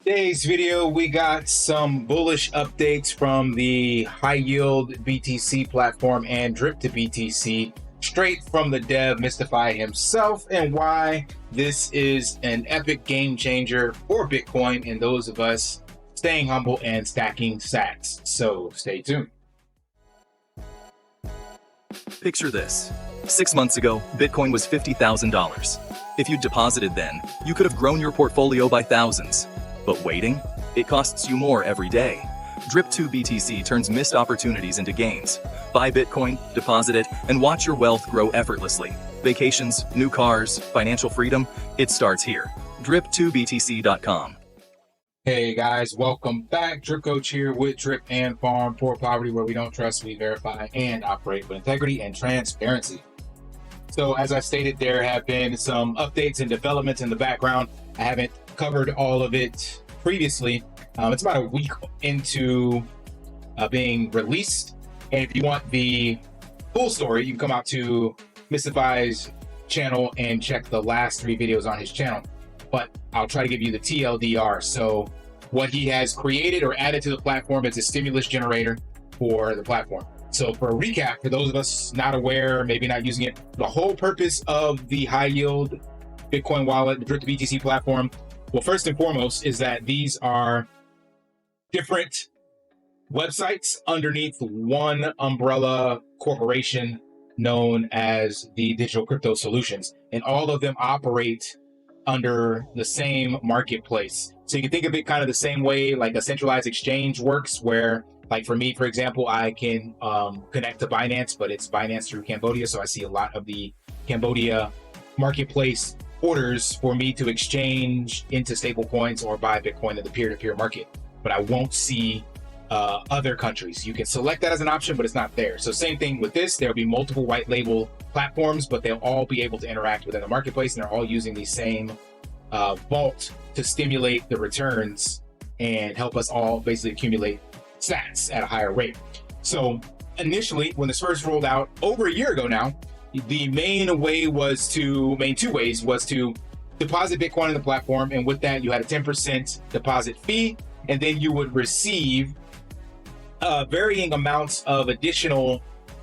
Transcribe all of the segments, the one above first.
Today's video, we got some bullish updates from the high yield BTC platform and DripBTC straight from the dev Mystify himself, and why this is an epic game changer for Bitcoin and those of us staying humble and stacking sats. So stay tuned. Picture this. 6 months ago, Bitcoin was $50,000. If you'd deposited then, you could have grown your portfolio by thousands. But waiting? It costs you more every day. DripBTC turns missed opportunities into gains. Buy Bitcoin, deposit it, and watch your wealth grow effortlessly. Vacations, new cars, financial freedom, it starts here. DripBTC.com. Hey guys, welcome back. Drip Coach here with Drip and Farm for Poverty, where we don't trust, we verify, and operate with integrity and transparency. So as I stated, there have been some updates and developments in the background. I haven't covered all of it previously. It's about a week into being released. And if you want the full story, you can come out to Mystify's channel and check the last 3 videos on his channel. But I'll try to give you the TLDR. So what he has created or added to the platform is a stimulus generator for the platform. So for a recap, for those of us not aware, maybe not using it, the whole purpose of the high yield Bitcoin wallet, the DripBTC platform, well, first and foremost is that these are different websites underneath one umbrella corporation known as the Digital Crypto Solutions, and all of them operate under the same marketplace. So you can think of it kind of the same way like a centralized exchange works, where like for me, for example, I can connect to Binance, but it's Binance through Cambodia. So I see a lot of the Cambodia marketplace orders for me to exchange into stable coins or buy Bitcoin in the peer-to-peer market, but I won't see other countries. You can select that as an option, but it's not there. So same thing with this, there'll be multiple white label platforms, but they'll all be able to interact within the marketplace, and they're all using the same vault to stimulate the returns and help us all basically accumulate sats at a higher rate. So initially, when this first rolled out over a year ago now, the main two ways was to deposit Bitcoin in the platform, and with that you had a 10% deposit fee, and then you would receive varying amounts of additional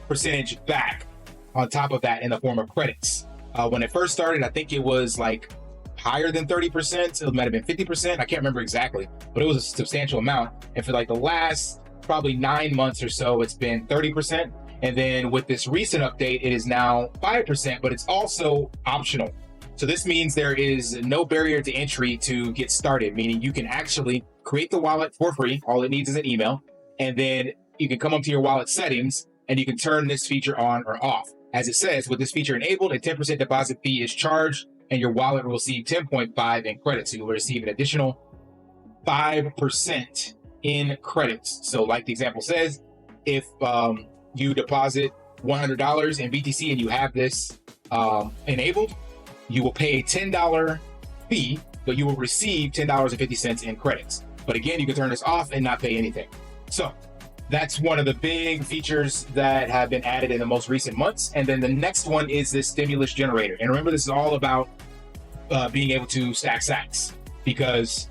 percentage back on top of that in the form of credits. When it first started, I think it was like higher than 30%. It might have been 50%. I can't remember exactly, but it was a substantial amount. And for like the last probably 9 months or so, it's been 30%. And then with this recent update, it is now 5%, but it's also optional. So this means there is no barrier to entry to get started, meaning you can actually create the wallet for free. All it needs is an email. And then you can come up to your wallet settings and you can turn this feature on or off. As it says, with this feature enabled, a 10% deposit fee is charged and your wallet will receive 10.5 in credits. So you'll receive an additional 5% in credits. So like the example says, if you deposit $100 in BTC and you have this enabled, you will pay a $10 fee, but you will receive $10.50 in credits. But again, you can turn this off and not pay anything. So that's one of the big features that have been added in the most recent months. And then the next one is this stimulus generator. And remember, this is all about being able to stack sats, because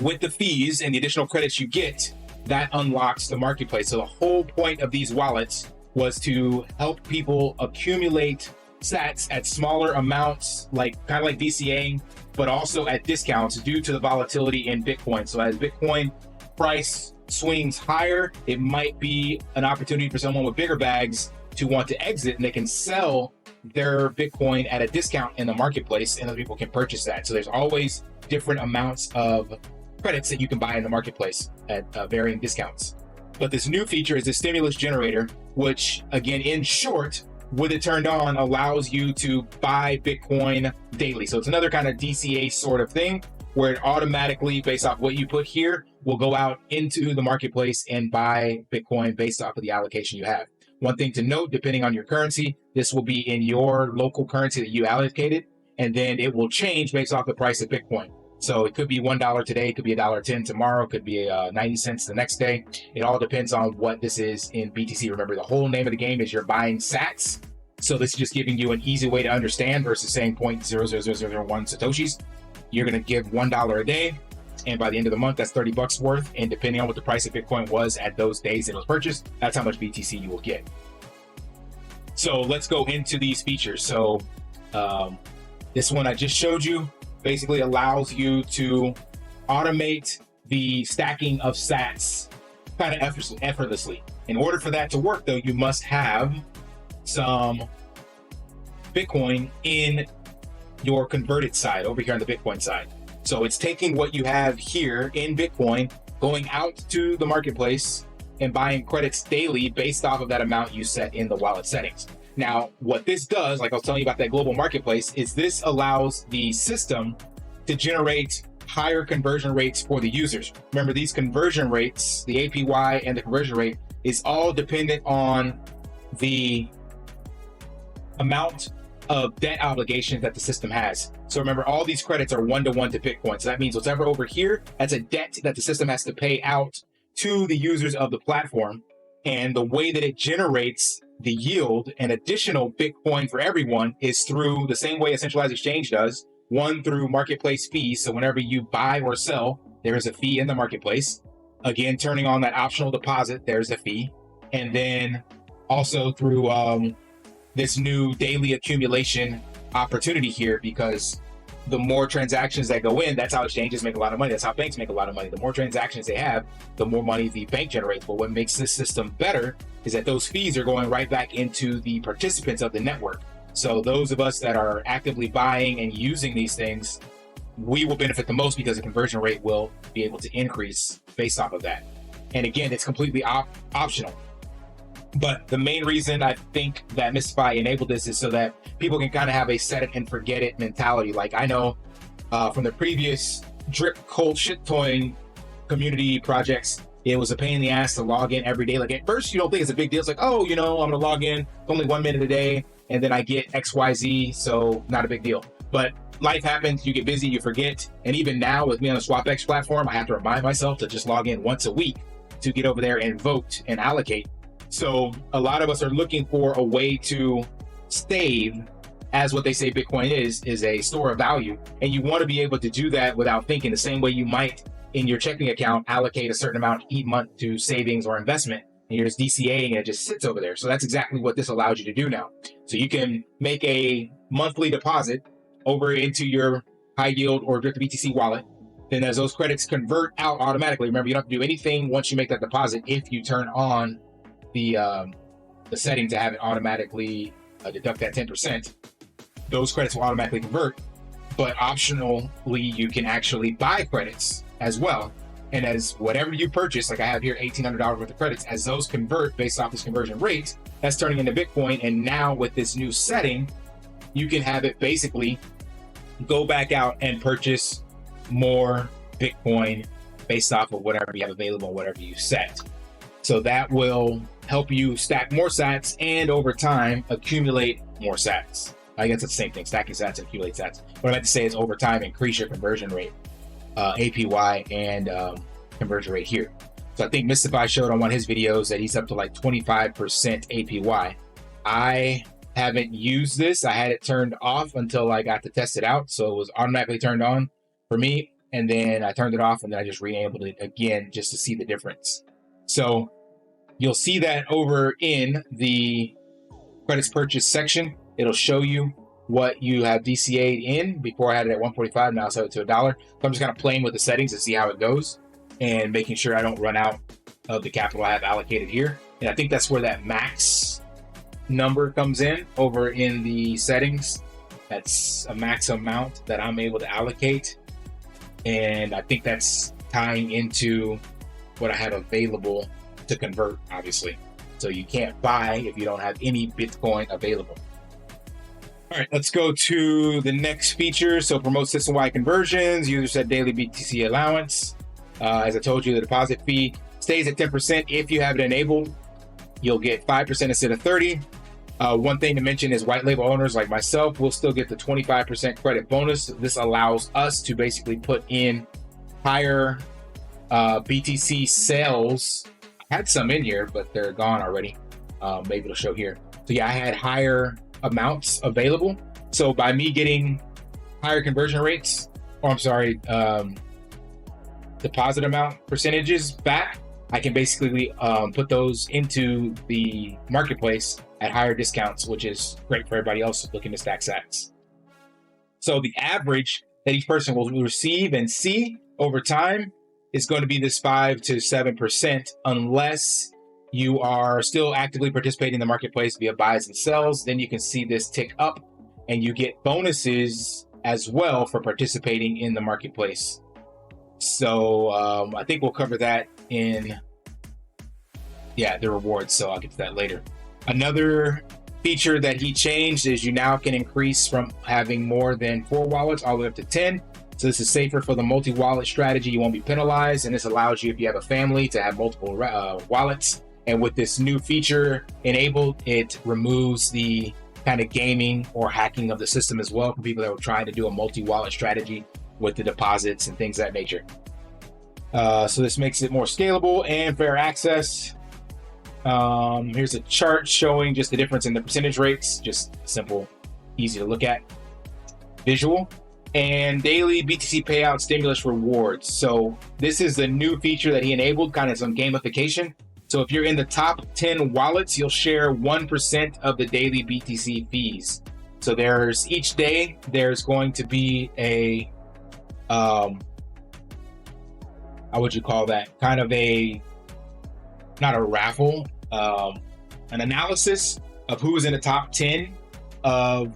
with the fees and the additional credits you get, that unlocks the marketplace. So the whole point of these wallets was to help people accumulate sats at smaller amounts, like kind of like DCAing, but also at discounts due to the volatility in Bitcoin. So as Bitcoin price swings higher, it might be an opportunity for someone with bigger bags to want to exit, and they can sell their Bitcoin at a discount in the marketplace, and other people can purchase that. So there's always different amounts of credits that you can buy in the marketplace at varying discounts. But this new feature is the stimulus generator, which again, in short, with it turned on, allows you to buy Bitcoin daily. So it's another kind of DCA sort of thing, where it automatically, based off what you put here, will go out into the marketplace and buy Bitcoin based off of the allocation you have. One thing to note, depending on your currency, this will be in your local currency that you allocated, and then it will change based off the price of Bitcoin. So it could be $1 today, it could be $1.10 tomorrow, it could be 90 cents the next day. It all depends on what this is in BTC. Remember, the whole name of the game is you're buying sats. So this is just giving you an easy way to understand versus saying 0.00001 Satoshis. You're going to give $1 a day And by the end of the month, that's $30 worth. And depending on what the price of Bitcoin was at those days it was purchased, that's how much BTC you will get. So let's go into these features. So this one I just showed you basically allows you to automate the stacking of sats kind of effortlessly. In order for that to work, though, you must have some Bitcoin in your converted side over here on the Bitcoin side. So it's taking what you have here in Bitcoin, going out to the marketplace and buying credits daily based off of that amount you set in the wallet settings. Now, what this does, like I was telling you about that global marketplace, is this allows the system to generate higher conversion rates for the users. Remember, these conversion rates, the APY and the conversion rate, is all dependent on the amount of debt obligations that the system has. So remember, all these credits are 1-to-1 to Bitcoin. So that means whatever over here, that's a debt that the system has to pay out to the users of the platform. And the way that it generates the yield and additional Bitcoin for everyone is through the same way a centralized exchange does, one through marketplace fees. So whenever you buy or sell, there is a fee in the marketplace. Again, turning on that optional deposit, there's a fee. And then also through this new daily accumulation opportunity here, because the more transactions that go in, that's how exchanges make a lot of money. That's how banks make a lot of money. The more transactions they have, the more money the bank generates. But what makes this system better is that those fees are going right back into the participants of the network. So those of us that are actively buying and using these things, we will benefit the most because the conversion rate will be able to increase based off of that. And again, it's completely optional. But the main reason I think that Mystify enabled this is so that people can kind of have a set it and forget it mentality. Like I know from the previous Drip cold shitcoin community projects, it was a pain in the ass to log in every day. Like at first, you don't think it's a big deal. It's like, oh, I'm going to log in. It's only 1 minute a day. And then I get XYZ. So not a big deal. But life happens. You get busy. You forget. And even now with me on the SwapX platform, I have to remind myself to just log in once a week to get over there and vote and allocate. So a lot of us are looking for a way to save, as what they say Bitcoin is a store of value. And you want to be able to do that without thinking, the same way you might in your checking account allocate a certain amount each month to savings or investment. And you're just DCAing and it just sits over there. So that's exactly what this allows you to do now. So you can make a monthly deposit over into your high yield or DripBTC wallet. Then as those credits convert out automatically, remember, you don't have to do anything once you make that deposit if you turn on the setting to have it automatically deduct that 10%. Those credits will automatically convert, but optionally you can actually buy credits as well. And as whatever you purchase, like I have here $1,800 worth of credits, as those convert based off this conversion rate, that's turning into Bitcoin. And now with this new setting, you can have it basically go back out and purchase more Bitcoin based off of whatever you have available, whatever you set. So that will help you stack more sats and over time accumulate more sats. I guess it's the same thing, stacking sats and accumulate sats. What I meant to say is over time increase your conversion rate, APY and conversion rate here. So I think Mystify showed on one of his videos that he's up to like 25% APY. I haven't used this. I had it turned off until I got to test it out. So it was automatically turned on for me. And then I turned it off and then I just re-enabled it again just to see the difference. So you'll see that over in the credits purchase section, it'll show you what you have DCA'd in. Before I had it at 145, now I set it to $1. So I'm just kind of playing with the settings to see how it goes and making sure I don't run out of the capital I have allocated here. And I think that's where that max number comes in over in the settings. That's a max amount that I'm able to allocate. And I think that's tying into what I have available to convert, obviously. So you can't buy if you don't have any Bitcoin available. All right, let's go to the next feature. So promote system-wide conversions. User set daily BTC allowance. As I told you, the deposit fee stays at 10%. If you have it enabled, you'll get 5% instead of 30. One thing to mention is white label owners like myself will still get the 25% credit bonus. This allows us to basically put in higher BTC sales. I had some in here, but they're gone already. Maybe it'll show here. So yeah, I had higher amounts available. So by me getting higher conversion rates, or I'm sorry, deposit amount percentages back, I can basically put those into the marketplace at higher discounts, which is great for everybody else looking to stack sats. So the average that each person will receive and see over time is going to be this 5 to 7%, unless you are still actively participating in the marketplace via buys and sells. Then you can see this tick up, and you get bonuses as well for participating in the marketplace. So I think we'll cover that in the rewards. So I'll get to that later. Another feature that he changed is you now can increase from having more than 4 wallets all the way up to 10. So this is safer for the multi-wallet strategy. You won't be penalized, and this allows you, if you have a family, to have multiple wallets. And with this new feature enabled, it removes the kind of gaming or hacking of the system as well for people that were trying to do a multi-wallet strategy with the deposits and things of that nature. So this makes it more scalable and fair access. Here's a chart showing just the difference in the percentage rates, just simple, easy to look at, visual. And daily BTC payout stimulus rewards. So this is the new feature that he enabled, kind of some gamification. So if you're in the top 10 wallets, you'll share 1% of the daily BTC fees. So there's each day, there's going to be a, how would you call that? Kind of a, not a raffle, an analysis of who's in the top 10 of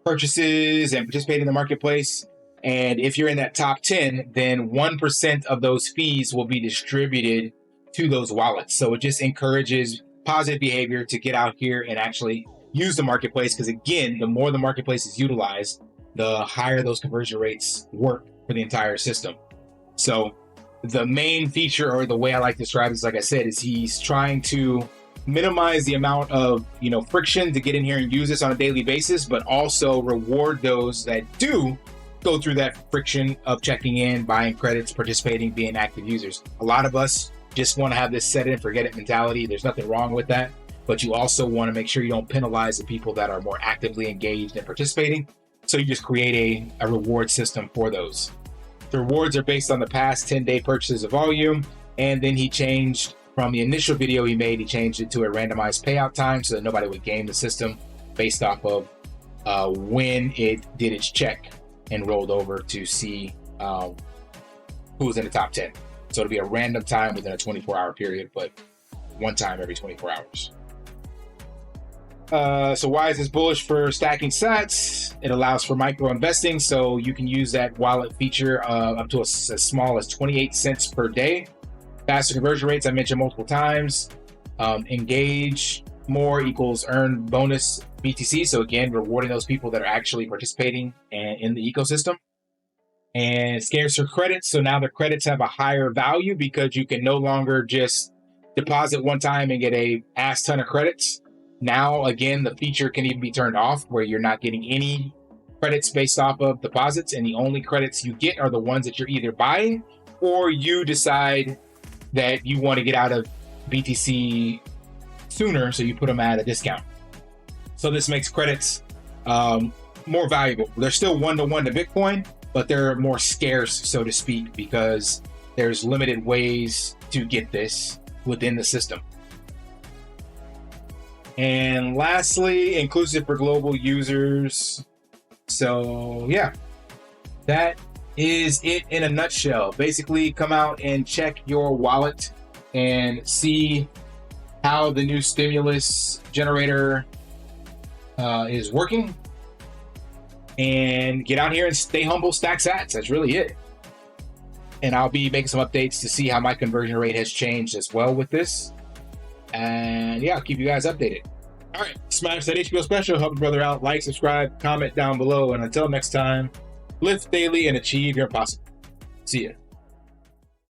purchases and participate in the marketplace. And if you're in that top 10, then 1% of those fees will be distributed to those wallets. So it just encourages positive behavior to get out here and actually use the marketplace. Because again, the more the marketplace is utilized, the higher those conversion rates work for the entire system. So the main feature, or the way I like to describe this, like I said, is he's trying to minimize the amount of friction to get in here and use this on a daily basis, but also reward those that do go through that friction of checking in, buying credits, participating, being active users. A lot of us just want to have this set it and forget it mentality. There's nothing wrong with that, but you also want to make sure you don't penalize the people that are more actively engaged and participating. So you just create a reward system for those. The rewards are based on the past 10-day purchases of volume, and then he changed from the initial video he made, he changed it to a randomized payout time so that nobody would game the system based off of when it did its check and rolled over to see who was in the top 10. So it'll be a random time within a 24-hour period, but one time every 24 hours. So why is this bullish for stacking sats? It allows for micro investing, so you can use that wallet feature up to as small as 28 cents per day. Faster conversion rates, I mentioned multiple times. Engage more equals earn bonus BTC. So again, rewarding those people that are actually participating in the ecosystem. And scarcer credits. So now the credits have a higher value because you can no longer just deposit one time and get a ass ton of credits. Now, again, the feature can even be turned off where you're not getting any credits based off of deposits. And the only credits you get are the ones that you're either buying or you decide that you want to get out of BTC sooner, so you put them at a discount. So this makes credits more valuable. They're still one-to-one to Bitcoin, but they're more scarce, so to speak, because there's limited ways to get this within the system. And lastly, inclusive for global users. So yeah, that is it in a nutshell. Basically, come out and check your wallet and see how the new stimulus generator is working. And get out here and stay humble, stack sats. That's really it. And I'll be making some updates to see how my conversion rate has changed as well with this. And yeah, I'll keep you guys updated. All right, smash that HBO special, help a brother out, like, subscribe, comment down below. And until next time, lift daily and achieve your impossible. See ya.